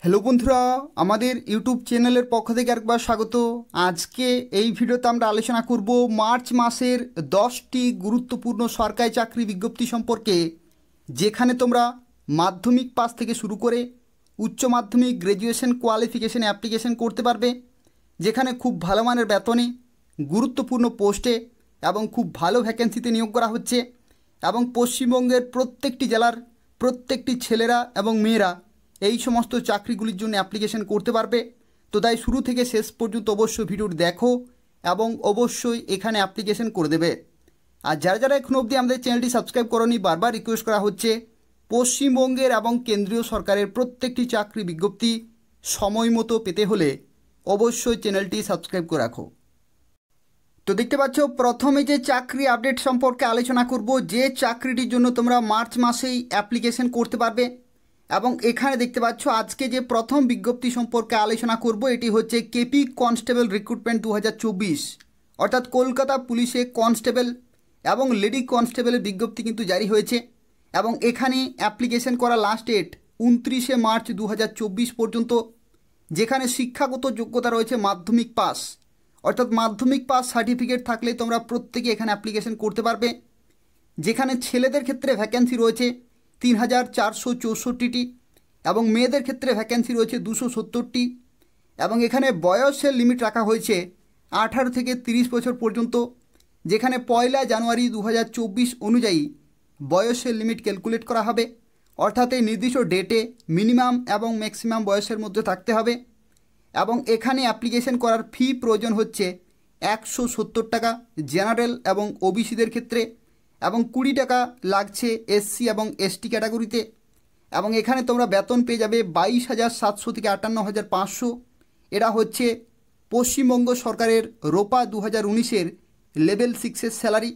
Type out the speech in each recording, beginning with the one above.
Hello বন্ধুরা, আমাদের YouTube চ্যানেলের পক্ষ থেকে একবার স্বাগত। আজকে এই ভিডিওতে আমরা আলোচনা করব মার্চ মাসের 10টি গুরুত্বপূর্ণ সরকারি চাকরি বিজ্ঞপ্তি সম্পর্কে, যেখানে তোমরা মাধ্যমিক পাস থেকে শুরু করে উচ্চ মাধ্যমিক, গ্র্যাজুয়েশন, কোয়ালিফিকেশন অ্যাপ্লিকেশন করতে পারবে, যেখানে খুব ভালো মানের বেতনে, গুরুত্বপূর্ণ পোস্টে এবং খুব ভালো ভ্যাকেন্সিতে নিয়োগ করা হচ্ছে। এবং পশ্চিমবঙ্গের প্রত্যেকটি জেলার প্রত্যেকটি ছেলেরা এবং মেয়েরা এই সমস্ত চাকরিগুলির জন্য অ্যাপ্লিকেশন করতে পারবে। তো তাই শুরু থেকে শেষ পর্যন্ত অবশ্যই ভিডিওটি দেখো এবং অবশ্যই এখানে অ্যাপ্লিকেশন করে দেবে। আর যারা যারা এখনো অবধি আমাদের চ্যানেলটি সাবস্ক্রাইব করোনি, বারবার রিকোয়েস্ট করা হচ্ছে, পশ্চিমবঙ্গের এবং কেন্দ্রীয় সরকারের প্রত্যেকটি চাকরি বিজ্ঞপ্তি সময় মতো পেতে হলে অবশ্যই চ্যানেলটি সাবস্ক্রাইব করে রাখো। তো দেখতে পাচ্ছ, প্রথমে যে চাকরি আপডেট সম্পর্কে আলোচনা করব, যে চাকরিটির জন্য তোমরা মার্চ মাসেই অ্যাপ্লিকেশন করতে পারবে। এবং এখানে দেখতে পাচ্ছ আজকে যে প্রথম বিজ্ঞপ্তি সম্পর্কে আলোচনা করব, এটি হচ্ছে কেপি কনস্টেবল রিক্রুটমেন্ট 2024, অর্থাৎ কলকাতা পুলিশে কনস্টেবল এবং লেডি কনস্টেবলের বিজ্ঞপ্তি কিন্তু জারি হয়েছে। এবং এখানে অ্যাপ্লিকেশন করা লাস্ট ডেট 29শে মার্চ 2024 পর্যন্ত, যেখানে শিক্ষাগত যোগ্যতা রয়েছে মাধ্যমিক পাস, অর্থাৎ মাধ্যমিক পাস সার্টিফিকেট থাকলে তোমরা প্রত্যেকে এখানে অ্যাপ্লিকেশন করতে পারবে। যেখানে ছেলেদের ক্ষেত্রে ভ্যাকেন্সি রয়েছে 3464টি এবং মেয়েদের ক্ষেত্রে ভ্যাকেন্সি রয়েছে 270টি। এবং এখানে বয়সের লিমিট রাখা হয়েছে 18 থেকে 30 বছর পর্যন্ত, যেখানে 1 জানুয়ারি 2024 অনুযায়ী বয়সের লিমিট ক্যালকুলেট করা হবে। অর্থাৎ এই নির্দিষ্ট ডেটে মিনিমাম এবং ম্যাক্সিমাম বয়সের মধ্যে থাকতে হবে। এবং এখানে অ্যাপ্লিকেশন করার ফি প্রয়োজন হচ্ছে 170 টাকা জেনারেল এবং ওবিসিদের ক্ষেত্রে, এবং 20 টাকা লাগছে এসসি এবং এসটি ক্যাটাগরিতে। এবং এখানে তোমরা বেতন পেয়ে যাবে 22,700 থেকে 58,500। এরা হচ্ছে পশ্চিমবঙ্গ সরকারের রোপা 2019-এর লেভেল 6-এর স্যালারি।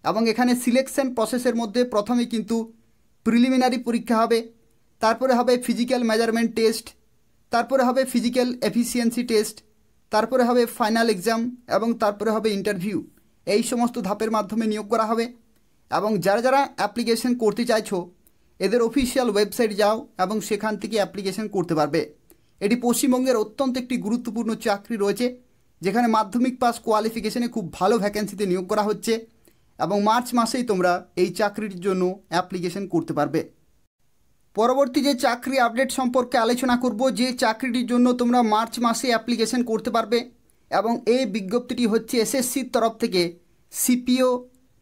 এবং এখানে সিলেকশন প্রসেসের মধ্যে প্রথমে কিন্তু প্রিলিমিনারি পরীক্ষা হবে, তারপরে হবে ফিজিক্যাল মেজারমেন্ট টেস্ট, তারপরে হবে ফিজিক্যাল এফিসিয়েন্সি টেস্ট, তারপরে হবে ফাইনাল এক্সাম এবং তারপরে হবে ইন্টারভিউ। এই সমস্ত ধাপের মাধ্যমে নিয়োগ করা হবে। এবং যারা যারা অ্যাপ্লিকেশন করতে চাইছো, এদের অফিসিয়াল ওয়েবসাইট যাও এবং সেখান থেকে অ্যাপ্লিকেশন করতে পারবে। এটি পশ্চিমবঙ্গের অত্যন্ত একটি গুরুত্বপূর্ণ চাকরি রয়েছে, যেখানে মাধ্যমিক পাস কোয়ালিফিকেশনে খুব ভালো ভ্যাকেন্সিতে নিয়োগ করা হচ্ছে। এবং মার্চ মাসেই তোমরা এই চাকরিটির জন্য অ্যাপ্লিকেশন করতে পারবে। পরবর্তী যে চাকরি আপডেট সম্পর্কে আলোচনা করব, যে চাকরিটির জন্য তোমরা মার্চ মাসে অ্যাপ্লিকেশন করতে পারবে। এবং এই বিজ্ঞপ্তিটি হচ্ছে এসএসসির তরফ থেকে সিপিও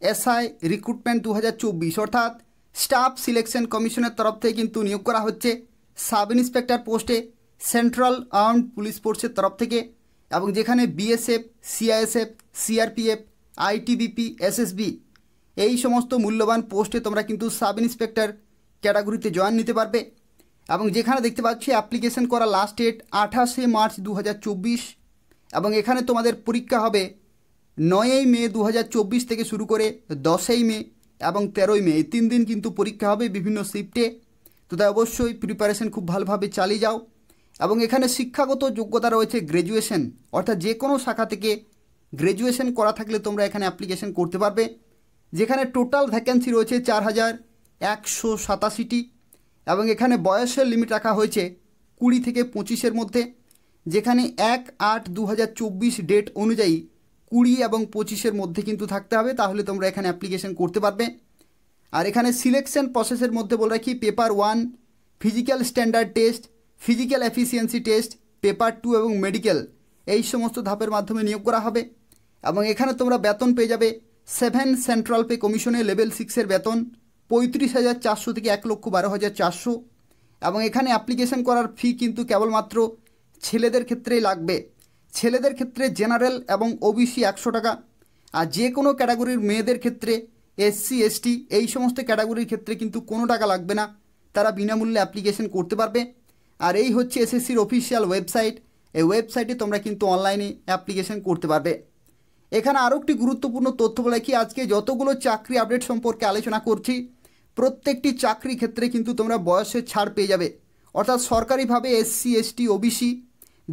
এসআই রিক্রুটমেন্ট 2024, অর্থাৎ স্টাফ সিলেকশন কমিশনের তরফ থেকে কিন্তু নিয়োগ করা হচ্ছে সাব ইন্সপেক্টর পোস্টে সেন্ট্রাল আর্মড পুলিশ ফোর্সের তরফ থেকে। এবং যেখানে BSF, CISF, CRPF, ITBP, SSB এই সমস্ত মূল্যবান পোস্টে তোমরা কিন্তু সাব ইন্সপেক্টর ক্যাটাগরিতে জয়েন নিতে পারবে। এবং যেখানে দেখতে পাচ্ছি অ্যাপ্লিকেশন করা লাস্ট ডেট 28শে মার্চ 2024। এবং এখানে তোমাদের পরীক্ষা হবে 9ই মে 2024 থেকে শুরু করে 10ই মে এবং 13ই মে, এই 3 দিন কিন্তু পরীক্ষা হবে বিভিন্ন শিফটে। তো তাই অবশ্যই প্রিপারেশন খুব ভালোভাবে চালিয়ে যাও। এবং এখানে শিক্ষাগত যোগ্যতা রয়েছে গ্র্যাজুয়েশন, অর্থাৎ যে কোনো শাখা থেকে গ্র্যাজুয়েশন করা থাকলে তোমরা এখানে অ্যাপ্লিকেশন করতে পারবে। যেখানে টোটাল ভ্যাকেন্সি রয়েছে 4187টি। এবং এখানে বয়সের লিমিট রাখা হয়েছে 20 থেকে 25-এর মধ্যে, যেখানে 1/8/2024 ডেট অনুযায়ী 20 এবং 25-এর মধ্যে কিন্তু থাকতে হবে, তাহলে তোমরা এখানে অ্যাপ্লিকেশন করতে পারবে। আর এখানে সিলেকশন প্রসেসের মধ্যে বলে রাখি, paper 1 physical standard test, physical efficiency test, paper 2 এবং মেডিকেল, এই সমস্ত ধাপের মাধ্যমে নিয়োগ করা হবে। এবং এখানে তোমরা বেতন পেয়ে যাবে 7 সেন্ট্রাল পে কমিশনে লেভেল 6-এর বেতন 35,400 থেকে 1,12,400। এবং এখানে অ্যাপ্লিকেশন করার ফি কিন্তু কেবলমাত্র ছেলেদের ক্ষেত্রেই লাগবে। ছেলেদের ক্ষেত্রে জেনারেল এবং ওবিসি 100 টাকা, আর যে কোনো ক্যাটাগরির মেয়েদের ক্ষেত্রে এসসি এসটি এই সমস্ত ক্যাটাগরির ক্ষেত্রে কিন্তু কোনো টাকা লাগবে না, তারা বিনামূল্যে অ্যাপ্লিকেশন করতে পারবে। আর এই হচ্ছে এসএসসির অফিসিয়াল ওয়েবসাইট, এই ওয়েবসাইটে তোমরা কিন্তু অনলাইনে অ্যাপ্লিকেশন করতে পারবে। এখানে আরও একটি গুরুত্বপূর্ণ তথ্য বলে কি, আজকে যতগুলো চাকরি আপডেট সম্পর্কে আলোচনা করছি, প্রত্যেকটি চাকরি ক্ষেত্রে কিন্তু তোমরা বয়সের ছাড় পেয়ে যাবে। অর্থাৎ সরকারিভাবে এসসি এসটি ওবিসি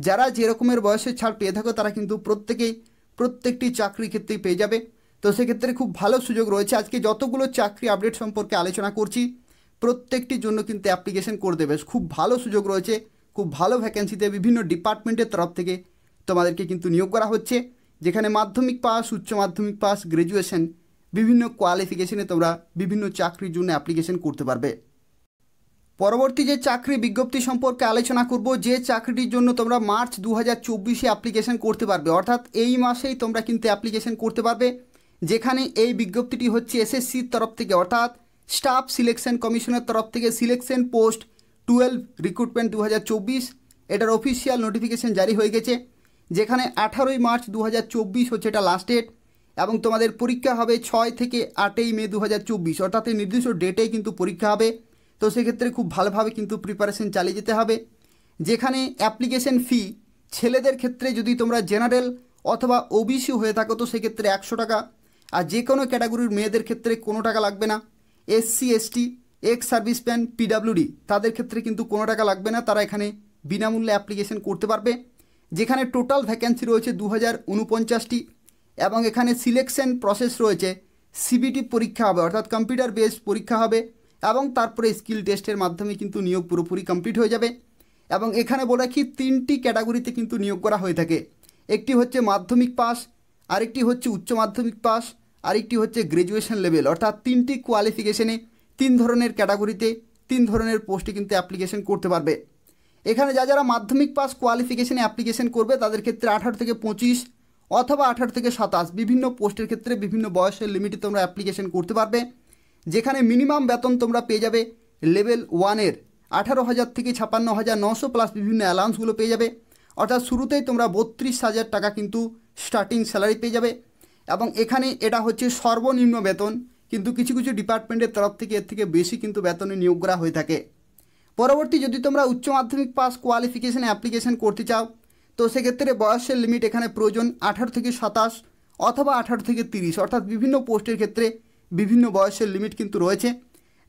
যারা যে রকমের বয়সের ছাড় পেয়ে থাকো, তারা কিন্তু প্রত্যেকটি চাকরি ক্ষেত্রেই পেয়ে যাবে। তো সেক্ষেত্রে খুব ভালো সুযোগ রয়েছে। আজকে যতগুলো চাকরি আপডেট সম্পর্কে আলোচনা করছি, প্রত্যেকটির জন্য কিন্তু অ্যাপ্লিকেশন করে দেবে, খুব ভালো সুযোগ রয়েছে। খুব ভালো ভ্যাকেন্সিতে বিভিন্ন ডিপার্টমেন্টের তরফ থেকে তোমাদেরকে কিন্তু নিয়োগ করা হচ্ছে, যেখানে মাধ্যমিক পাস, উচ্চ মাধ্যমিক পাস, গ্র্যাজুয়েশন বিভিন্ন কোয়ালিফিকেশনে তোমরা বিভিন্ন চাকরির জন্য অ্যাপ্লিকেশন করতে পারবে। পরবর্তী যে চাকরি বিজ্ঞপ্তি সম্পর্কে আলোচনা করব, যে চাকরিটির জন্য তোমরা মার্চ 2024 অ্যাপ্লিকেশন করতে পারবে, অর্থাৎ এই মাসেই তোমরা কিন্তু অ্যাপ্লিকেশন করতে পারবে, যেখানে এই বিজ্ঞপ্তিটি হচ্ছে এসএসসির তরফ থেকে অর্থাৎ স্টাফ সিলেকশন কমিশনের তরফ থেকে সিলেকশন পোস্ট 12 রিক্রুটমেন্ট 2024 এটার অফিসিয়াল নোটিফিকেশন জারি হয়ে গেছে, যেখানে 18ই মার্চ 2024 হচ্ছে এটা লাস্ট ডেট এবং তোমাদের পরীক্ষা হবে 6 থেকে 8ই মে 2024, অর্থাৎ এই নির্দিষ্ট ডেটেই কিন্তু পরীক্ষা হবে। তো সেক্ষেত্রে খুব ভালোভাবে কিন্তু প্রিপারেশন চালিয়ে যেতে হবে, যেখানে অ্যাপ্লিকেশন ফি ছেলেদের ক্ষেত্রে যদি তোমরা জেনারেল অথবা ওবিসি হয়ে থাকো তো সেক্ষেত্রে 100 টাকা, আর যে কোনো ক্যাটাগরির মেয়েদের ক্ষেত্রে কোনো টাকা লাগবে না। SC ST, ex serviceman, PWD তাদের ক্ষেত্রে কিন্তু কোনো টাকা লাগবে না, তারা এখানে বিনামূল্যে অ্যাপ্লিকেশন করতে পারবে, যেখানে টোটাল ভ্যাকেন্সি রয়েছে 2049টি এবং এখানে সিলেকশন প্রসেস রয়েছে, সিবিটি পরীক্ষা হবে অর্থাৎ কম্পিউটার বেসড পরীক্ষা হবে এবং তারপরে স্কিল টেস্টের মাধ্যমে কিন্তু নিয়োগ পুরোপুরি কমপ্লিট হয়ে যাবে। এবং এখানে বলে রাখি 3টি ক্যাটাগরিতে কিন্তু নিয়োগ করা হয়ে থাকে, একটি হচ্ছে মাধ্যমিক পাস, আরেকটি হচ্ছে উচ্চ মাধ্যমিক পাস, আরেকটি হচ্ছে গ্র্যাজুয়েশন লেভেল, অর্থাৎ 3টি কোয়ালিফিকেশনে 3 ধরনের ক্যাটাগরিতে 3 ধরনের পোস্টে কিন্তু অ্যাপ্লিকেশন করতে পারবে। এখানে যারা মাধ্যমিক পাস কোয়ালিফিকেশনে অ্যাপ্লিকেশন করবে তাদের ক্ষেত্রে 18 থেকে 25 অথবা 18 থেকে 27 বিভিন্ন পোস্টের ক্ষেত্রে বিভিন্ন বয়সের লিমিটে তোমরা অ্যাপ্লিকেশন করতে পারবে, যেখানে মিনিমাম বেতন তোমরা পেয়ে যাবে লেভেল 1-এর 18,000 থেকে 56,900 প্লাস বিভিন্ন অ্যালাউন্সগুলো পেয়ে যাবে, অর্থাৎ শুরুতেই তোমরা 32,000 টাকা কিন্তু স্টার্টিং স্যালারি পেয়ে যাবে। এবং এখানে এটা হচ্ছে সর্বনিম্ন বেতন, কিন্তু কিছু কিছু ডিপার্টমেন্টের তরফ থেকে এর থেকে বেশি কিন্তু বেতনে নিয়োগ করা হয়ে থাকে। পরবর্তী যদি তোমরা উচ্চ মাধ্যমিক পাস কোয়ালিফিকেশনে অ্যাপ্লিকেশন করতে চাও তো সেক্ষেত্রে বয়সের লিমিট এখানে প্রয়োজন 18 থেকে 27 অথবা 18 থেকে 30, অর্থাৎ বিভিন্ন পোস্টের ক্ষেত্রে বিভিন্ন বয়সের লিমিট কিন্তু রয়েছে,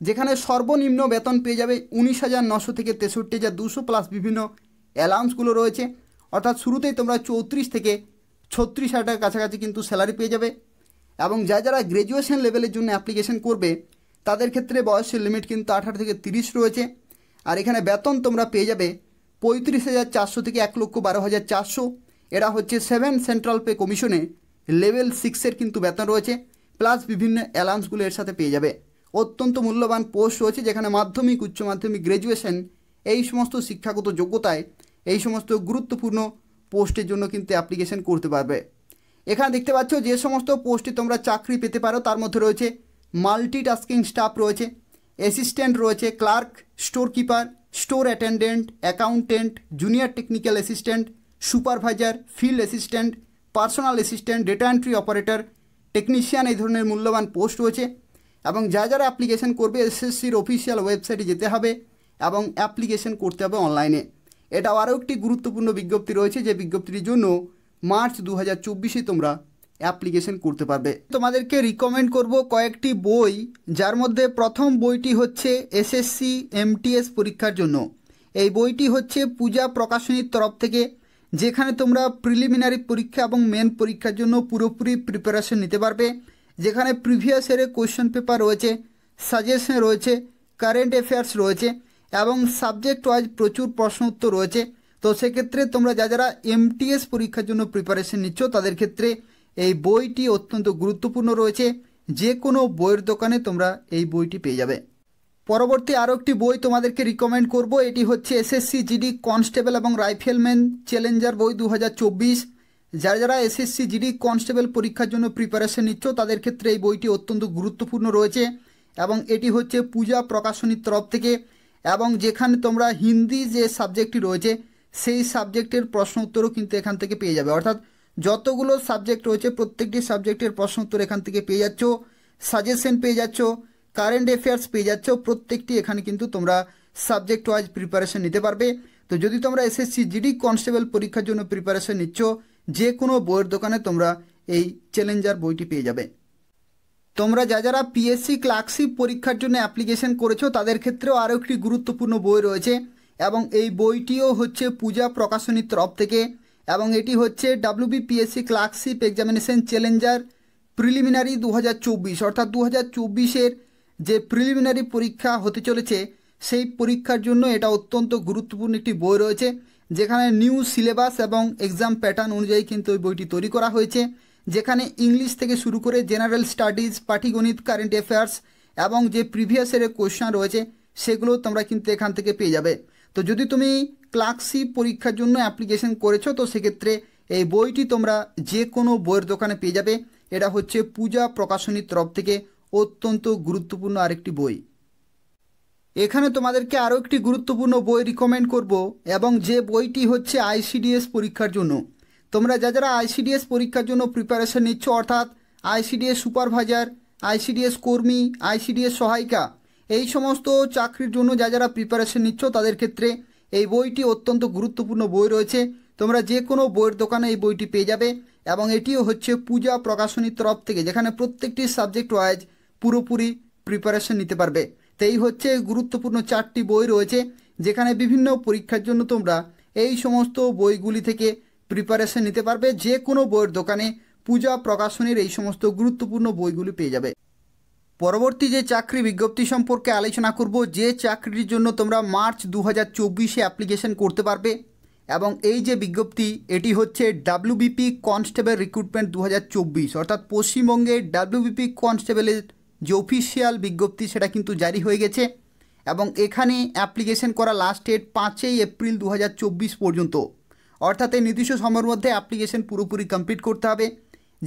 যেখানে সর্বনিম্ন বেতন পেয়ে যাবে 19,900 থেকে 63,200 প্লাস বিভিন্ন অ্যালাউন্সগুলো রয়েছে, অর্থাৎ শুরুতেই তোমরা 34 থেকে 36,000 টাকার কাছাকাছি কিন্তু স্যালারি পেয়ে যাবে। এবং যারা গ্র্যাজুয়েশন লেভেলের জন্য অ্যাপ্লিকেশন করবে তাদের ক্ষেত্রে বয়সের লিমিট কিন্তু 18 থেকে 30 রয়েছে, আর এখানে বেতন তোমরা পেয়ে যাবে 35,400 থেকে 1,12,400, এরা হচ্ছে 7 সেন্ট্রাল পে কমিশনে লেভেল 6-এর কিন্তু বেতন রয়েছে, প্লাস বিভিন্ন অ্যালাউন্সগুলো এর সাথে পেয়ে যাবে। অত্যন্ত মূল্যবান পোস্ট রয়েছে, যেখানে মাধ্যমিক, উচ্চ মাধ্যমিক, গ্র্যাজুয়েশন এই সমস্ত শিক্ষাগত যোগ্যতায় এই সমস্ত গুরুত্বপূর্ণ পোস্টের জন্য কিন্তু অ্যাপ্লিকেশন করতে পারবে। এখানে দেখতে পাচ্ছ যে সমস্ত পোস্টে তোমরা চাকরি পেতে পারো তার মধ্যে রয়েছে মাল্টিটাস্কিং স্টাফ রয়েছে, অ্যাসিস্ট্যান্ট রয়েছে, clerk, store keeper, store attendant, accountant, junior technical assistant, supervisor, field assistant, personal assistant, data entry operator, technician এই ধরনের মূল্যবান পোস্ট রয়েছে। এবং যারা অ্যাপ্লিকেশন করবে এসএসসির অফিসিয়াল ওয়েবসাইটে যেতে হবে এবং অ্যাপ্লিকেশন করতে হবে অনলাইনে। এটাও আরও একটি গুরুত্বপূর্ণ বিজ্ঞপ্তি রয়েছে, যে বিজ্ঞপ্তির জন্য মার্চ 2024 তোমরা অ্যাপ্লিকেশন করতে পারবে। তোমাদেরকে রিকমেন্ড করব কয়েকটি বই, যার মধ্যে প্রথম বইটি হচ্ছে এসএসসি এমটিএস পরীক্ষার জন্য। এই বইটি হচ্ছে পূজা প্রকাশনীর তরফ থেকে, যেখানে তোমরা প্রিলিমিনারি পরীক্ষা এবং মেন পরীক্ষার জন্য পুরোপুরি প্রিপারেশন নিতে পারবে, যেখানে প্রিভিয়াস ইয়ারের কোয়েশ্চেন পেপার রয়েছে, সাজেশন রয়েছে, কারেন্ট অ্যাফেয়ার্স রয়েছে এবং সাবজেক্ট ওয়াইজ প্রচুর প্রশ্ন উত্তর রয়েছে। তো সেক্ষেত্রে তোমরা যারা এমটিএস পরীক্ষার জন্য প্রিপারেশন নিচ্ছ তাদের ক্ষেত্রে এই বইটি অত্যন্ত গুরুত্বপূর্ণ রয়েছে, যে কোনো বইয়ের দোকানে তোমরা এই বইটি পেয়ে যাবে। পরবর্তী আরও একটি বই তোমাদেরকে রিকমেন্ড করব, এটি হচ্ছে এসএসসি জিডি কনস্টেবল এবং রাইফেলম্যান চ্যালেঞ্জার বই 2024। যারা এসএসসি জিডি কনস্টেবল পরীক্ষার জন্য প্রিপারেশন নিচ্ছ তাদের ক্ষেত্রে এই বইটি অত্যন্ত গুরুত্বপূর্ণ রয়েছে এবং এটি হচ্ছে পূজা প্রকাশনীর তরফ থেকে, এবং যেখানে তোমরা হিন্দি যে সাবজেক্টটি রয়েছে সেই সাবজেক্টের প্রশ্ন উত্তরও কিন্তু এখান থেকে পেয়ে যাবে, অর্থাৎ যতগুলো সাবজেক্ট রয়েছে প্রত্যেকটি সাবজেক্টের প্রশ্ন উত্তর এখান থেকে পেয়ে যাচ্ছ, সাজেশন পেয়ে যাচ্ছ, কারেন্ট অ্যাফেয়ার্স পেয়ে যাচ্ছ, প্রত্যেকটি এখানে কিন্তু তোমরা সাবজেক্ট ওয়াইজ প্রিপারেশন নিতে পারবে। তো যদি তোমরা এসএসসি জিডি কনস্টেবল পরীক্ষার জন্য প্রিপারেশন নিচ্ছ, যে কোনো বইয়ের দোকানে তোমরা এই চ্যালেঞ্জার বইটি পেয়ে যাবে। তোমরা যারা পিএসসি ক্লার্কশিপ পরীক্ষার জন্য অ্যাপ্লিকেশন করেছো তাদের ক্ষেত্রেও আরও একটি গুরুত্বপূর্ণ বই রয়েছে, এবং এই বইটিও হচ্ছে পূজা প্রকাশনীর তরফ থেকে, এবং এটি হচ্ছে WBPSC clerkship examination Challenger preliminary 2024, অর্থাৎ 2024-এর যে প্রিলিমিনারি পরীক্ষা হতে চলেছে সেই পরীক্ষার জন্য এটা অত্যন্ত গুরুত্বপূর্ণ একটি বই রয়েছে, যেখানে নিউ সিলেবাস এবং এক্সাম প্যাটার্ন অনুযায়ী কিন্তু ওই বইটি তৈরি করা হয়েছে, যেখানে ইংলিশ থেকে শুরু করে জেনারেল স্টাডিজ, পাটিগণিত, কারেন্ট অ্যাফেয়ার্স এবং যে প্রিভিয়াস ইয়ারের কোশ্চেন রয়েছে সেগুলো তোমরা কিন্তু এখান থেকে পেয়ে যাবে। তো যদি তুমি ক্লার্কশিপ পরীক্ষার জন্য অ্যাপ্লিকেশন করেছো তো সেক্ষেত্রে এই বইটি তোমরা যে কোনো বইয়ের দোকানে পেয়ে যাবে। এটা হচ্ছে পূজা প্রকাশনীর তরফ থেকে অত্যন্ত গুরুত্বপূর্ণ আরেকটি বই। এখানে তোমাদেরকে আরও একটি গুরুত্বপূর্ণ বই রিকমেন্ড করব, এবং যে বইটি হচ্ছে আইসিডিএস পরীক্ষার জন্য। তোমরা যারা আইসিডিএস পরীক্ষার জন্য প্রিপারেশন নিচ্ছ, অর্থাৎ আইসিডিএস সুপারভাইজার, আইসিডিএস কর্মী, আইসিডিএস সহায়িকা, এই সমস্ত চাকরির জন্য যারা প্রিপারেশন নিচ্ছ তাদের ক্ষেত্রে এই বইটি অত্যন্ত গুরুত্বপূর্ণ বই রয়েছে। তোমরা যে কোনো বইয়ের দোকানে এই বইটি পেয়ে যাবে, এবং এটিও হচ্ছে পূজা প্রকাশনীর তরফ থেকে, যেখানে প্রত্যেকটি সাবজেক্ট ওয়াইজ পুরোপুরি প্রিপারেশন নিতে পারবে। তো এই হচ্ছে গুরুত্বপূর্ণ 4টি বই রয়েছে, যেখানে বিভিন্ন পরীক্ষার জন্য তোমরা এই সমস্ত বইগুলি থেকে প্রিপারেশন নিতে পারবে। যে কোনো বইয়ের দোকানে পূজা প্রকাশনীর এই সমস্ত গুরুত্বপূর্ণ বইগুলি পেয়ে যাবে। পরবর্তী যে চাকরি বিজ্ঞপ্তি সম্পর্কে আলোচনা করব, যে চাকরির জন্য তোমরা মার্চ 2024 অ্যাপ্লিকেশন করতে পারবে, এবং এই যে বিজ্ঞপ্তি এটি হচ্ছে ডাব্লিউবিপি কনস্টেবল রিক্রুটমেন্ট 2024, অর্থাৎ পশ্চিমবঙ্গে ডাব্লিউবিপি কনস্টেবলের যে অফিসিয়াল বিজ্ঞপ্তি সেটা কিন্তু জারি হয়ে গেছে, এবং এখানে অ্যাপ্লিকেশন করা লাস্ট ডেট 5 এপ্রিল 2024 পর্যন্ত, অর্থাৎ এই নির্দিষ্ট সময়ের মধ্যে অ্যাপ্লিকেশন পুরোপুরি কমপ্লিট করতে হবে।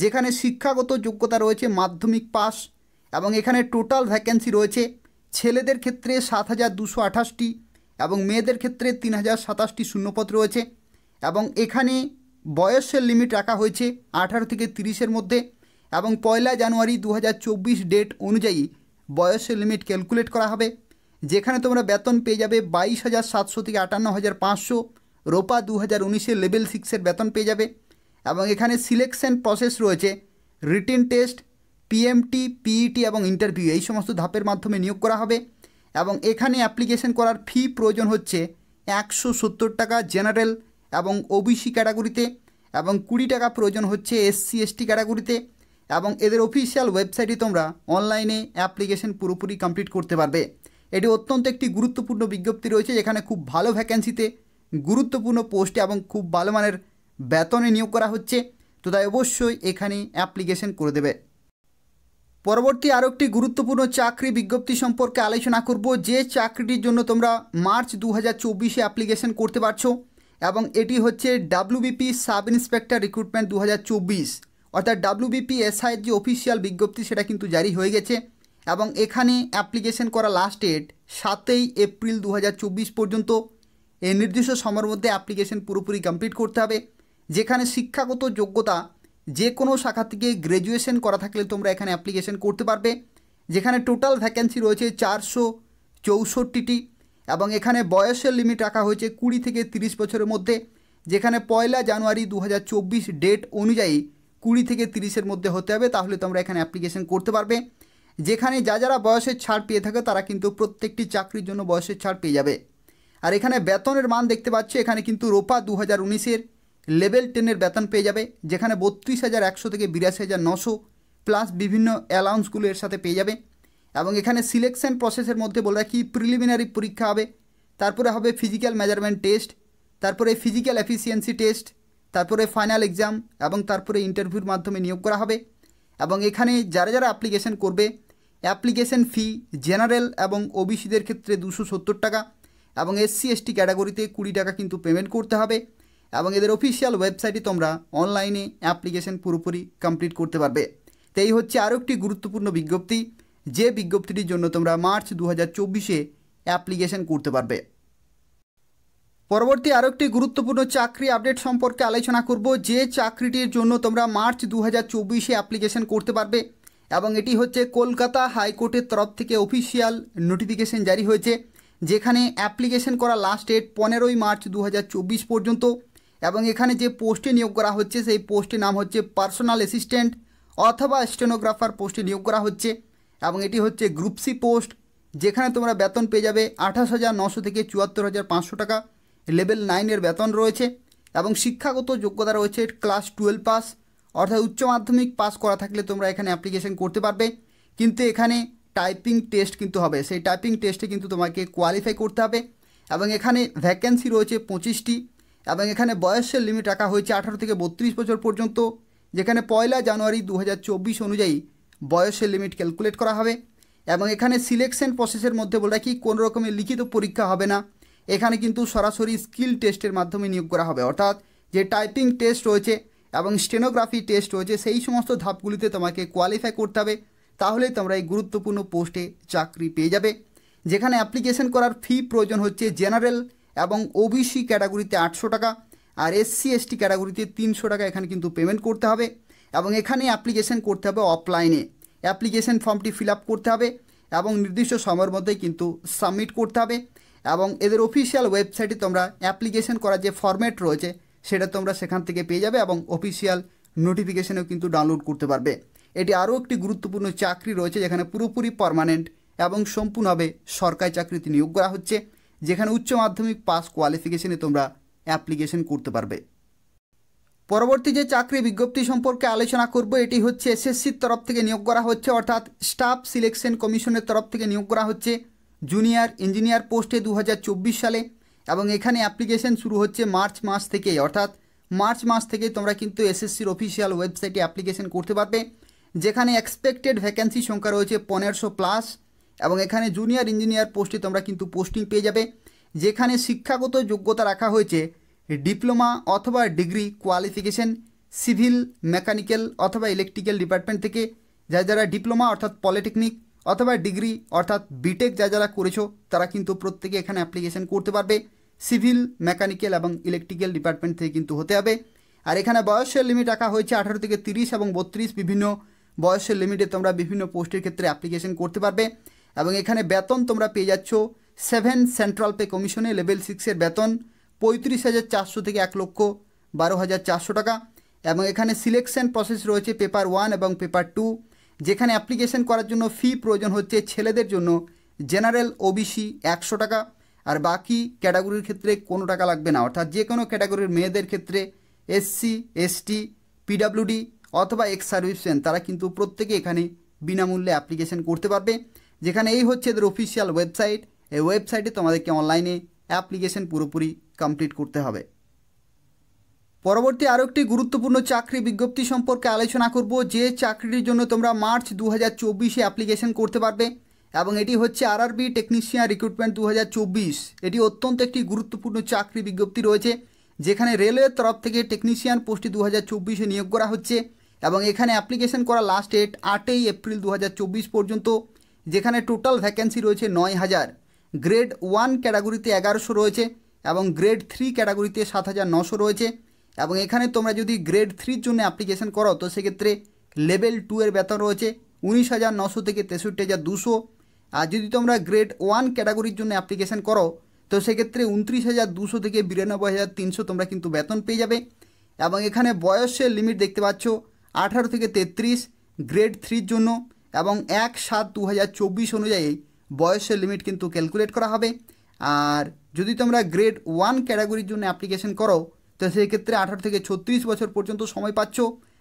যেখানে শিক্ষাগত যোগ্যতা রয়েছে মাধ্যমিক পাস, এবং এখানে টোটাল ভ্যাকেন্সি রয়েছে ছেলেদের ক্ষেত্রে 7,228টি এবং মেয়েদের ক্ষেত্রে 3,027টি শূন্যপদ রয়েছে, এবং এখানে বয়সের লিমিট রাখা হয়েছে 18 থেকে 30-এর মধ্যে, এবং 1 জানুয়ারি 2024 ডেট অনুযায়ী বয়সের লিমিট ক্যালকুলেট করা হবে। যেখানে তোমরা বেতন পেয়ে যাবে 22,700 থেকে 58,500, রোপা 2019-এর লেভেল 6-এর বেতন পেয়ে যাবে, এবং এখানে সিলেকশন প্রসেস রয়েছে রিটেন টেস্ট, পিএমটি, পিইটি এবং ইন্টারভিউ, এই সমস্ত ধাপের মাধ্যমে নিয়োগ করা হবে। এবং এখানে অ্যাপ্লিকেশন করার ফি প্রয়োজন হচ্ছে 170 টাকা জেনারেল এবং ওবিসি ক্যাটাগরিতে, এবং 20 টাকা প্রয়োজন হচ্ছে এসসি এসটি ক্যাটাগরিতে, এবং এদের অফিসিয়াল ওয়েবসাইটে তোমরা অনলাইনে অ্যাপ্লিকেশন পুরোপুরি কমপ্লিট করতে পারবে। এটি অত্যন্ত একটি গুরুত্বপূর্ণ বিজ্ঞপ্তি রয়েছে, যেখানে খুব ভালো ভ্যাকেন্সিতে গুরুত্বপূর্ণ পোস্টে এবং খুব ভালো মানের বেতনে নিয়োগ করা হচ্ছে। তো তাই অবশ্যই এখানে অ্যাপ্লিকেশন করে দেবে। পরবর্তী আরও একটি গুরুত্বপূর্ণ চাকরি বিজ্ঞপ্তি সম্পর্কে আলোচনা করব, যে চাকরিটির জন্য তোমরা মার্চ 2024 অ্যাপ্লিকেশন করতে পারছো, এবং এটি হচ্ছে ডাব্লিউবিপি সাব ইন্সপেক্টর রিক্রুটমেন্ট 2024, অর্থাৎ ডাব্লিউবিপি এসআইয়ের যে অফিসিয়াল বিজ্ঞপ্তি সেটা কিন্তু জারি হয়ে গেছে, এবং এখানে অ্যাপ্লিকেশন করা লাস্ট ডেট 7 এপ্রিল 2024 পর্যন্ত। এই নির্দিষ্ট সময়ের মধ্যে অ্যাপ্লিকেশন পুরোপুরি কমপ্লিট করতে হবে। যেখানে শিক্ষাগত যোগ্যতা যে কোনো শাখা থেকে গ্র্যাজুয়েশন করা থাকলে তোমরা এখানে অ্যাপ্লিকেশন করতে পারবে। যেখানে টোটাল ভ্যাকেন্সি রয়েছে 464টি, এবং এখানে বয়সের লিমিট রাখা হয়েছে 20 থেকে 30 বছরের মধ্যে। যেখানে 1 জানুয়ারি 2024 ডেট অনুযায়ী 20 থেকে 30-এর মধ্যে হতে হবে, তাহলে তোমরা এখানে অ্যাপ্লিকেশন করতে পারবে। যেখানে যারা বয়সের ছাড় পেয়ে থাকে তারা কিন্তু প্রত্যেকটি চাকরির জন্য বয়সের ছাড় পেয়ে যাবে। আর এখানে বেতনের মান দেখতে পাচ্ছ, এখানে কিন্তু রোপা 2019-এর লেভেল 10-এর বেতন পেয়ে যাবে, যেখানে 32,100 থেকে 82,900 প্লাস বিভিন্ন অ্যালাউন্সগুলো এর সাথে পেয়ে যাবে। এবং এখানে সিলেকশন প্রসেসের মধ্যে বলে রাখি, প্রিলিমিনারি পরীক্ষা হবে, তারপরে হবে ফিজিক্যাল মেজারমেন্ট টেস্ট, তারপরে ফিজিক্যাল এফিসিয়েন্সি টেস্ট, তারপরে ফাইনাল এক্সাম, এবং তারপরে ইন্টারভিউর মাধ্যমে নিয়োগ করা হবে। এবং এখানে যারা অ্যাপ্লিকেশন করবে, অ্যাপ্লিকেশন ফি জেনারেল এবং ওবিসিদের ক্ষেত্রে 270 টাকা, এবং এসসি এসটি ক্যাটাগরিতে 20 টাকা কিন্তু পেমেন্ট করতে হবে। এবং এদের অফিসিয়াল ওয়েবসাইটে তোমরা অনলাইনে অ্যাপ্লিকেশন পুরোপুরি কমপ্লিট করতে পারবে। তো এই হচ্ছে আরও একটি গুরুত্বপূর্ণ বিজ্ঞপ্তি, যে বিজ্ঞপ্তিটির জন্য তোমরা মার্চ 2024 অ্যাপ্লিকেশন করতে পারবে। পরবর্তী আরও একটি গুরুত্বপূর্ণ চাকরি আপডেট সম্পর্কে আলোচনা করব, যে চাকরিটির জন্য তোমরা মার্চ 2024 অ্যাপ্লিকেশন করতে পারবে, এবং এটি হচ্ছে কলকাতা হাইকোর্টের তরফ থেকে অফিসিয়াল নোটিফিকেশন জারি হয়েছে। যেখানে অ্যাপ্লিকেশন করা লাস্ট ডেট 15 মার্চ 2024 পর্যন্ত, এবং এখানে যে পোস্টে নিয়োগ করা হচ্ছে সেই পোস্টের নাম হচ্ছে পার্সোনাল অ্যাসিস্ট্যান্ট অথবা স্টেনোগ্রাফার পোস্টে নিয়োগ করা হচ্ছে, এবং এটি হচ্ছে গ্রুপ সি পোস্ট। যেখানে তোমরা বেতন পেয়ে যাবে 28,900 থেকে 74,500 টাকা, লেভেল 9-এর বেতন রয়েছে, এবং শিক্ষাগত যোগ্যতা রয়েছে ক্লাস 12 পাস, অর্থাৎ উচ্চ মাধ্যমিক পাস করা থাকলে তোমরা এখানে অ্যাপ্লিকেশন করতে পারবে। কিন্তু এখানে টাইপিং টেস্ট কিন্তু হবে, সেই টাইপিং টেস্টে কিন্তু তোমাকে কোয়ালিফাই করতে হবে। এবং এখানে ভ্যাকেন্সি রয়েছে 25টি এবং এখানে বয়সের লিমিট রাখা হয়েছে 18 থেকে 32 বছর পর্যন্ত, যেখানে 1 জানুয়ারি 2024 অনুযায়ী বয়সের লিমিট ক্যালকুলেট করা হবে। এবং এখানে সিলেকশন প্রসেসের মধ্যে বলে রাখি, কোনো রকমের লিখিত পরীক্ষা হবে না, এখানে কিন্তু সরাসরি স্কিল টেস্টের মাধ্যমে নিয়োগ করা হবে। অর্থাৎ যে টাইপিং টেস্ট রয়েছে এবং স্টেনোগ্রাফি টেস্ট রয়েছে সেই সমস্ত ধাপগুলিতে তোমাকে কোয়ালিফাই করতে হবে, তাহলেই তোমরা এই গুরুত্বপূর্ণ পোস্টে চাকরি পেয়ে যাবে। যেখানে অ্যাপ্লিকেশন করার ফি প্রয়োজন হচ্ছে জেনারেল এবং ওবিসি ক্যাটাগরিতে 800 টাকা, আর এসসি এসটি ক্যাটাগরিতে 300 টাকা এখানে কিন্তু পেমেন্ট করতে হবে। এবং এখানে অ্যাপ্লিকেশন করতে হবে অফলাইনে, অ্যাপ্লিকেশন ফর্মটি ফিল আপ করতে হবে এবং নির্দিষ্ট সময়ের মধ্যেই কিন্তু সাবমিট করতে হবে। এবং এদের অফিসিয়াল ওয়েবসাইটে তোমরা অ্যাপ্লিকেশন করার যে ফরম্যাট রয়েছে সেটা তোমরা সেখান থেকে পেয়ে যাবে এবং অফিসিয়াল নোটিফিকেশনেও কিন্তু ডাউনলোড করতে পারবে। এটি আরও একটি গুরুত্বপূর্ণ চাকরি রয়েছে যেখানে পুরোপুরি পার্মানেন্ট এবং সম্পূর্ণভাবে সরকারি চাকরিতে নিয়োগ করা হচ্ছে, যেখানে উচ্চ মাধ্যমিক পাস কোয়ালিফিকেশনে তোমরা অ্যাপ্লিকেশন করতে পারবে। পরবর্তী যে চাকরি বিজ্ঞপ্তি সম্পর্কে আলোচনা করব, এটি হচ্ছে এসএসসির তরফ থেকে নিয়োগ করা হচ্ছে, অর্থাৎ স্টাফ সিলেকশন কমিশনের তরফ থেকে নিয়োগ করা হচ্ছে জুনিয়র ইঞ্জিনিয়ার পোস্টে 2024 সালে। এবং এখানে অ্যাপ্লিকেশন শুরু হচ্ছে মার্চ মাস থেকেই, অর্থাৎ মার্চ মাস থেকে তোমরা কিন্তু এসএসসির অফিসিয়াল ওয়েবসাইটে অ্যাপ্লিকেশন করতে পারবে, যেখানে এক্সপেক্টেড ভ্যাকেন্সি সংখ্যা রয়েছে 1500+। এবং এখানে জুনিয়র ইঞ্জিনিয়ার পোস্টে তোমরা কিন্তু পোস্টিং পেয়ে যাবে, যেখানে শিক্ষাগত যোগ্যতা রাখা হয়েছে ডিপ্লোমা অথবা ডিগ্রি কোয়ালিফিকেশন সিভিল, মেকানিক্যাল অথবা ইলেকট্রিক্যাল ডিপার্টমেন্ট থেকে যারা ডিপ্লোমা অর্থাৎ পলিটেকনিক অথবা ডিগ্রি অর্থাৎ বিটেক যারা করেছো তারা কিন্তু প্রত্যেকে এখানে অ্যাপ্লিকেশন করতে পারবে। সিভিল, মেকানিক্যাল এবং ইলেকট্রিক্যাল ডিপার্টমেন্ট থেকে কিন্তু হতে হবে। আর এখানে বয়সের লিমিট রাখা হয়েছে 18 থেকে 30 এবং 32, বিভিন্ন বয়সের লিমিটে তোমরা বিভিন্ন পোস্টের ক্ষেত্রে অ্যাপ্লিকেশন করতে পারবে। এবং এখানে বেতন তোমরা পেয়ে যাচ্ছ 7 সেন্ট্রাল পে কমিশনে লেভেল 6-এর বেতন 35,400 থেকে 1,12,400 টাকা। এবং এখানে সিলেকশন প্রসেস রয়েছে পেপার 1 এবং পেপার 2, যেখানে অ্যাপ্লিকেশন করার জন্য ফি প্রয়োজন হচ্ছে ছেলেদের জন্য জেনারেল ওবিসি 100 টাকা, আর বাকি ক্যাটাগরির ক্ষেত্রে কোনো টাকা লাগবে না। অর্থাৎ যে কোনো ক্যাটাগরির মেয়েদের ক্ষেত্রে এসসি, এসটি, পিডাব্লিউডি অথবা এক্স সার্ভিসম্যান তারা কিন্তু প্রত্যেকে এখানে বিনামূল্যে অ্যাপ্লিকেশন করতে পারবে, যেখানে এই হচ্ছে এদের অফিসিয়াল ওয়েবসাইট। এই ওয়েবসাইটে তোমাদেরকে অনলাইনে অ্যাপ্লিকেশন পুরোপুরি কমপ্লিট করতে হবে। পরবর্তী আরও একটি গুরুত্বপূর্ণ চাকরি বিজ্ঞপ্তি সম্পর্কে আলোচনা করব, যে চাকরির জন্য তোমরা মার্চ 2024-এ অ্যাপ্লিকেশন করতে পারবে। এবং এটি হচ্ছে আরআরবি টেকনিশিয়ান রিক্রুটমেন্ট 2024। এটি অত্যন্ত একটি গুরুত্বপূর্ণ চাকরি বিজ্ঞপ্তি রয়েছে, যেখানে রেলওয়ের তরফ থেকে টেকনিশিয়ান পোস্টে 2024-এ নিয়োগ করা হচ্ছে। এবং এখানে অ্যাপ্লিকেশন করা লাস্ট ডেট 8 এপ্রিল 2024 পর্যন্ত, যেখানে টোটাল ভ্যাকেন্সি রয়েছে 9000। গ্রেড 1 ক্যাটাগরিতে 1100 রয়েছে এবং গ্রেড 3 ক্যাটাগরিতে 7900 রয়েছে। এবং এখানে তোমরা যদি গ্রেড 3-র জন্য অ্যাপ্লিকেশন করো তো সেক্ষেত্রে লেভেল 2-এর বেতন রয়েছে 19,900 থেকে 63,200। আর যদি তোমরা গ্রেড 1 ক্যাটাগরির জন্য অ্যাপ্লিকেশন করো তো সেক্ষেত্রে 29,200 থেকে 92,300 তোমরা কিন্তু বেতন পেয়ে যাবে। এবং এখানে বয়সের লিমিট দেখতে পাচ্ছ 18 থেকে 33 গ্রেড 3-র জন্য, এবং 1/7/2024 অনুযায়ী বয়সের লিমিট কিন্তু ক্যালকুলেট করা হবে। আর যদি তোমরা গ্রেড 1 ক্যাটাগরির জন্য অ্যাপ্লিকেশন করো তো সেই ক্ষেত্রে 18 থেকে 36 বছর পর্যন্ত সময় পাচ্ছ,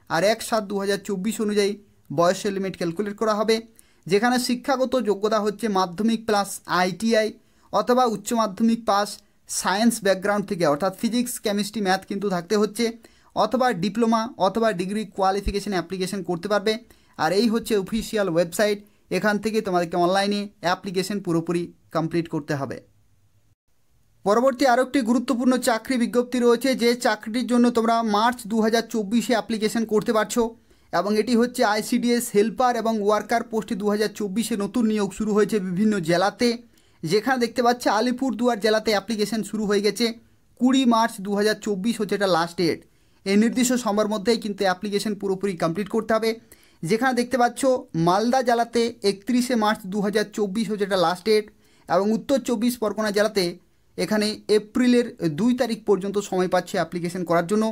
আর 1/7/2024 অনুযায়ী বয়সের লিমিট ক্যালকুলেট করা হবে। যেখানে শিক্ষাগত যোগ্যতা হচ্ছে মাধ্যমিক প্লাস আইটিআই অথবা উচ্চ মাধ্যমিক পাস সায়েন্স ব্যাকগ্রাউন্ড থেকে, অর্থাৎ ফিজিক্স, কেমিস্ট্রি, ম্যাথ কিন্তু থাকতে হচ্ছে, অথবা ডিপ্লোমা অথবা ডিগ্রি কোয়ালিফিকেশানে অ্যাপ্লিকেশন করতে পারবে। আর এই হচ্ছে অফিসিয়াল ওয়েবসাইট, এখান থেকে তোমাদেরকে অনলাইনে অ্যাপ্লিকেশন পুরোপুরি কমপ্লিট করতে হবে। পরবর্তী আরও একটি গুরুত্বপূর্ণ চাকরি বিজ্ঞপ্তি রয়েছে, যে চাকরিটির জন্য তোমরা মার্চ 2024-এ অ্যাপ্লিকেশন করতে পারছো। এবং এটি হচ্ছে আইসিডিএস হেল্পার এবং ওয়ার্কার পোস্টে 2024-এ নতুন নিয়োগ শুরু হয়েছে বিভিন্ন জেলাতে, যেখানে দেখতে পাচ্ছে আলিপুরদুয়ার জেলাতে অ্যাপ্লিকেশন শুরু হয়ে গেছে। 20 মার্চ 2024 হচ্ছে এটা লাস্ট ডেট। এই নির্দিষ্ট সময়ের মধ্যেই কিন্তু অ্যাপ্লিকেশন পুরোপুরি কমপ্লিট করতে হবে। যেখানে দেখতে পাচ্ছ মালদা জেলাতে 31 মার্চ 2024 হচ্ছে এটা লাস্ট ডেট, এবং উত্তর 24 পরগনা জেলাতে এখানে এপ্রিলের 2 তারিখ পর্যন্ত সময় পাচ্ছে অ্যাপ্লিকেশন করার জন্য।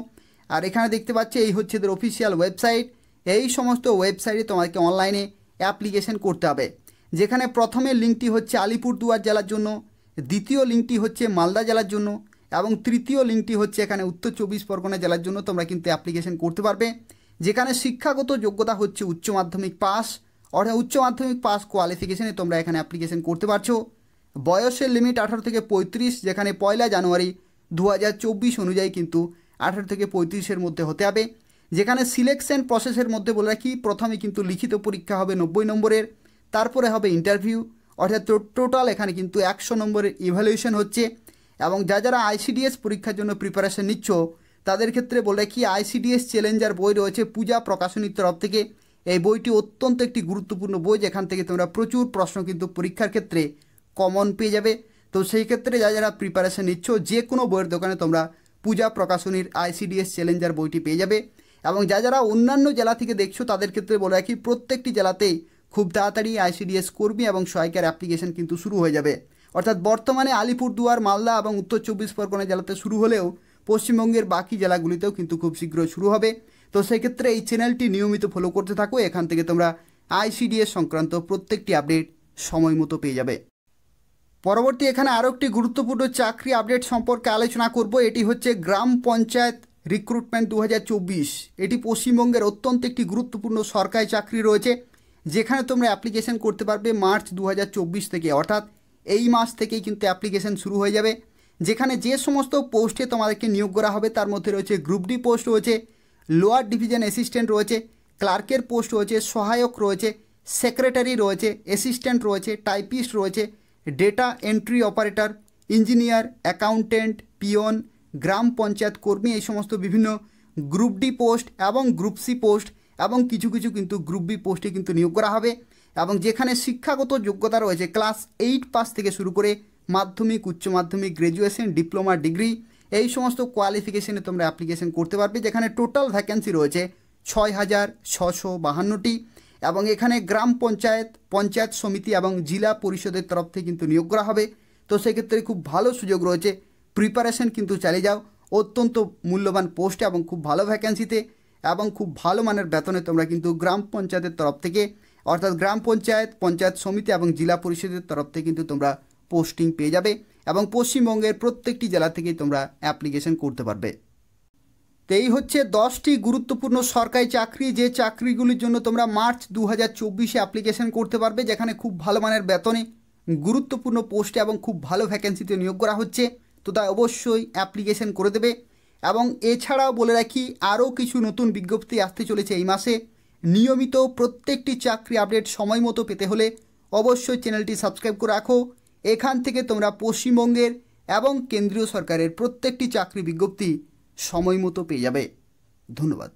আর এখানে দেখতে পাচ্ছে এই হচ্ছে এদের অফিসিয়াল ওয়েবসাইট। এই সমস্ত ওয়েবসাইটে তোমাদেরকে অনলাইনে অ্যাপ্লিকেশন করতে হবে, যেখানে প্রথমে লিঙ্কটি হচ্ছে আলিপুরদুয়ার জেলার জন্য, দ্বিতীয় লিঙ্কটি হচ্ছে মালদা জেলার জন্য, এবং তৃতীয় লিঙ্কটি হচ্ছে এখানে উত্তর 24 পরগনা জেলার জন্য তোমরা কিন্তু অ্যাপ্লিকেশন করতে পারবে। যেখানে শিক্ষাগত যোগ্যতা হচ্ছে উচ্চ মাধ্যমিক পাস অর্থাৎ উচ্চ মাধ্যমিক পাস কোয়ালিফিকেশনে তোমরা এখানে অ্যাপ্লিকেশন করতে পারছো। বয়সের লিমিট 18 থেকে 35, যেখানে 1 জানুয়ারি 2024 অনুযায়ী কিন্তু 18 থেকে 35-এর মধ্যে হতে হবে। যেখানে সিলেকশন প্রসেসের মধ্যে বলে রাখি, প্রথমে কিন্তু লিখিত পরীক্ষা হবে 90 নম্বরের, তারপরে হবে ইন্টারভিউ, অর্থাৎ টোটাল এখানে কিন্তু 100 নম্বরের ইভ্যালুয়েশন হচ্ছে। এবং যারা আইসিডিএস পরীক্ষার জন্য প্রিপারেশন নিচ্ছ তাদের ক্ষেত্রে বলে রাখি, আইসিডিএস চ্যালেঞ্জার বই রয়েছে পূজা প্রকাশনীর তরফ থেকে। এই বইটি অত্যন্ত একটি গুরুত্বপূর্ণ বই, যেখান থেকে তোমরা প্রচুর প্রশ্ন কিন্তু পরীক্ষার ক্ষেত্রে কমন পেয়ে যাবে। তো সেই ক্ষেত্রে যারা প্রিপারেশন নিচ্ছ, যে কোনো বইয়ের দোকানে তোমরা পূজা প্রকাশনীর আইসিডিএস চ্যালেঞ্জার বইটি পেয়ে যাবে। এবং যারা অন্যান্য জেলা থেকে দেখছো তাদের ক্ষেত্রে বলে রাখি, প্রত্যেকটি জেলাতেই খুব তাড়াতাড়ি আইসিডিএস কর্মী এবং সহায়িকার অ্যাপ্লিকেশন কিন্তু শুরু হয়ে যাবে। অর্থাৎ বর্তমানে আলিপুরদুয়ার, মালদা এবং উত্তর 24 পরগনা জেলাতে শুরু হলেও পশ্চিমবঙ্গের বাকি জেলাগুলিতেও কিন্তু খুব শীঘ্রই শুরু হবে। তো সেক্ষেত্রে এই চ্যানেলটি নিয়মিত ফলো করতে থাকো, এখান থেকে তোমরা আইসিডিএস সংক্রান্ত প্রত্যেকটি আপডেট সময় মতো পেয়ে যাবে। পরবর্তী এখানে আরও একটি গুরুত্বপূর্ণ চাকরি আপডেট সম্পর্কে আলোচনা করব। এটি হচ্ছে গ্রাম পঞ্চায়েত রিক্রুটমেন্ট 2024। এটি পশ্চিমবঙ্গের অত্যন্ত একটি গুরুত্বপূর্ণ সরকারি চাকরি রয়েছে, যেখানে তোমরা অ্যাপ্লিকেশন করতে পারবে মার্চ 2024 থেকে, অর্থাৎ এই মাস থেকেই কিন্তু অ্যাপ্লিকেশন শুরু হয়ে যাবে। যেখানে যে সমস্ত পোস্টে তোমাদেরকে নিয়োগ করা হবে তার মধ্যে রয়েছে গ্রুপ ডি পোস্ট রয়েছে, লোয়ার ডিভিশন অ্যাসিস্ট্যান্ট রয়েছে, ক্লার্কের পোস্ট রয়েছে, সহায়ক রয়েছে, সেক্রেটারি রয়েছে, অ্যাসিস্ট্যান্ট রয়েছে, টাইপিস্ট রয়েছে, data entry operator, engineer, accountant, peon, গ্রাম পঞ্চায়েত কর্মী, এই সমস্ত বিভিন্ন গ্রুপ ডি পোস্ট এবং গ্রুপ সি পোস্ট এবং কিছু কিছু কিন্তু গ্রুপ বি পোস্টে কিন্তু নিয়োগ করা হবে। এবং যেখানে শিক্ষাগত যোগ্যতা রয়েছে ক্লাস 8 পাস থেকে শুরু করে মাধ্যমিক, উচ্চ মাধ্যমিক, গ্র্যাজুয়েশন, ডিপ্লোমা, ডিগ্রি, এই সমস্ত কোয়ালিফিকেশনে তোমরা অ্যাপ্লিকেশন করতে পারবে। যেখানে টোটাল ভ্যাকেন্সি রয়েছে 6,652টি। এবং এখানে গ্রাম পঞ্চায়েত, পঞ্চায়েত সমিতি এবং জেলা পরিষদের তরফ থেকে কিন্তু নিয়োগ করা হবে। তো সেক্ষেত্রে খুব ভালো সুযোগ রয়েছে, প্রিপারেশন কিন্তু চালিয়ে যাও। অত্যন্ত মূল্যবান পোস্টে এবং খুব ভালো ভ্যাকেন্সিতে এবং খুব ভালো মানের বেতনে তোমরা কিন্তু গ্রাম পঞ্চায়েতের তরফ থেকে, অর্থাৎ গ্রাম পঞ্চায়েত, পঞ্চায়েত সমিতি এবং জেলা পরিষদের তরফ থেকে কিন্তু তোমরা পোস্টিং পেয়ে যাবে। এবং পশ্চিমবঙ্গের প্রত্যেকটি জেলা থেকেই তোমরা অ্যাপ্লিকেশন করতে পারবে। তো এই হচ্ছে 10টি গুরুত্বপূর্ণ সরকারি চাকরি, যে চাকরিগুলির জন্য তোমরা মার্চ 2024-এ অ্যাপ্লিকেশন করতে পারবে, যেখানে খুব ভালো মানের বেতনে, গুরুত্বপূর্ণ পোস্টে এবং খুব ভালো ভ্যাকেন্সিতে নিয়োগ করা হচ্ছে। তো তাই অবশ্যই অ্যাপ্লিকেশন করে দেবে। এবং এছাড়াও বলে রাখি, আরও কিছু নতুন বিজ্ঞপ্তি আসতে চলেছে এই মাসে। নিয়মিত প্রত্যেকটি চাকরি আপডেট সময় মতো পেতে হলে অবশ্যই চ্যানেলটি সাবস্ক্রাইব করে রাখো। এখান থেকে তোমরা পশ্চিমবঙ্গের এবং কেন্দ্রীয় সরকারের প্রত্যেকটি চাকরি বিজ্ঞপ্তি সময় মতো পেয়ে যাবে। ধন্যবাদ।